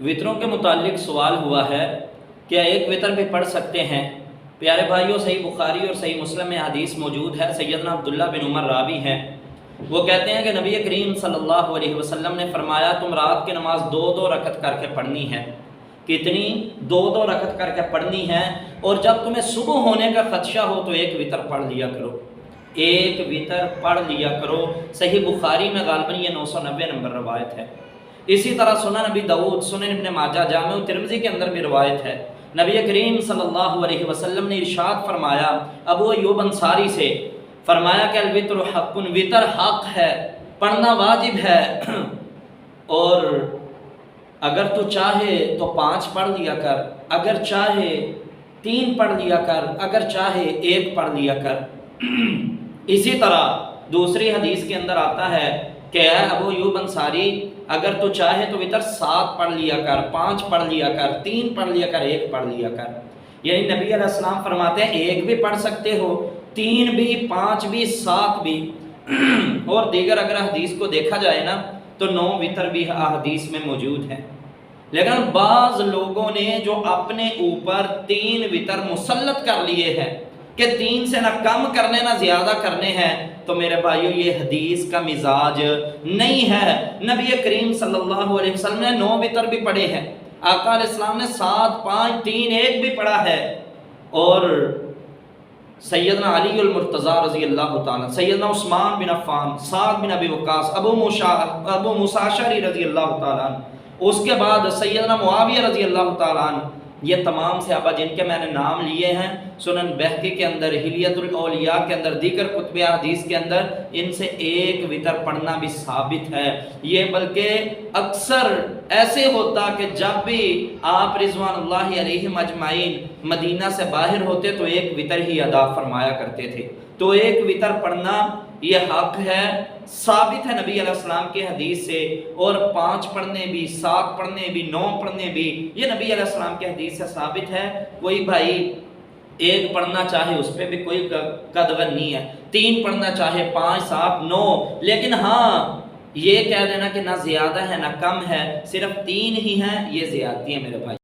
وطروں کے متعلق سوال ہوا ہے، کیا ایک وطر بھی پڑھ سکتے ہیں؟ پیارے بھائیوں، صحیح بخاری اور صحیح مسلم میں حدیث موجود ہے، سیدنا عبداللہ بن عمر راوی ہیں، وہ کہتے ہیں کہ نبی کریم صلی اللہ علیہ وسلم نے فرمایا تم رات کی نماز 2 رکعت کر کے پڑھنی ہے۔ کتنی؟ 2 رکعت کر کے پڑھنی ہے، اور جب تمہیں صبح ہونے کا خدشہ ہو تو ایک وطر پڑھ لیا کرو، ایک وطر پڑھ لیا کرو۔ صحیح بخاری میں غالباً یہ 990 نمبر روایت ہے۔ اسی طرح سنن نبی داؤد، سنن ابن ماجہ، جامع ترمذی کے اندر بھی روایت ہے۔ نبی کریم صلی اللہ علیہ وسلم نے ارشاد فرمایا ابو ایوب انصاری سے، فرمایا کہ الوتر حق، وطر حق ہے، پڑھنا واجب ہے، اور اگر تو چاہے تو 5 پڑھ لیا کر، اگر چاہے 3 پڑھ لیا کر، اگر چاہے 1 پڑھ لیا کر۔ اسی طرح دوسری حدیث کے اندر آتا ہے کہ اے ابو ایوب انصاری، اگر تو چاہے تو وطر 7 پڑھ لیا کر، 5 پڑھ لیا کر، 3 پڑھ لیا کر، 1 پڑھ لیا کر۔ یعنی نبی علیہ السلام فرماتے ہیں 1 بھی پڑھ سکتے ہو، 3 بھی، 5 بھی، 7 بھی، اور دیگر اگر حدیث کو دیکھا جائے نا تو 9 وطر بھی حدیث میں موجود ہیں۔ لیکن بعض لوگوں نے جو اپنے اوپر 3 وطر مسلط کر لیے ہیں کہ 3 سے نہ کم کرنے نہ زیادہ کرنے ہیں، تو میرے بھائیو یہ حدیث کا مزاج نہیں ہے۔ نبی کریم صلی اللہ علیہ وسلم نے 9 وطر بھی پڑھے ہیں، آقا علیہ السلام نے 7، 5، 3، 1 بھی پڑھا ہے، اور سیدنا علی المرتضیٰ رضی اللہ تعالیٰ، سیدنا عثمان بن عفان، سعد بن ابی وقاص، ابو موسیٰ اشعری رضی اللہ تعالیٰ، اس کے بعد سیدنا معاویہ رضی اللہ تعالیٰ، یہ تمام صحابہ جن کے میں نے نام لیے ہیں، سنن بہقی کے اندر، حلیۃ الاولیاء کے اندر، دیگر کتب حدیث کے اندر ان سے 1 وطر پڑھنا بھی ثابت ہے۔ یہ بلکہ اکثر ایسے ہوتا کہ جب بھی آپ رضوان اللہ علیہم اجمعین مدینہ سے باہر ہوتے تو 1 وطر ہی ادا فرمایا کرتے تھے۔ تو 1 وطر پڑھنا یہ حق ہے، ثابت ہے نبی علیہ السلام کے حدیث سے، اور 5 پڑھنے بھی، 7 پڑھنے بھی، 9 پڑھنے بھی، یہ نبی علیہ السلام کے حدیث سے ثابت ہے۔ کوئی بھائی 1 پڑھنا چاہے اس پہ بھی کوئی قدغن نہیں ہے، 3 پڑھنا چاہے، 5، 7، 9، لیکن ہاں یہ کہہ دینا کہ نہ زیادہ ہے نہ کم ہے، صرف 3 ہی ہیں، یہ زیادتی ہے میرے بھائی۔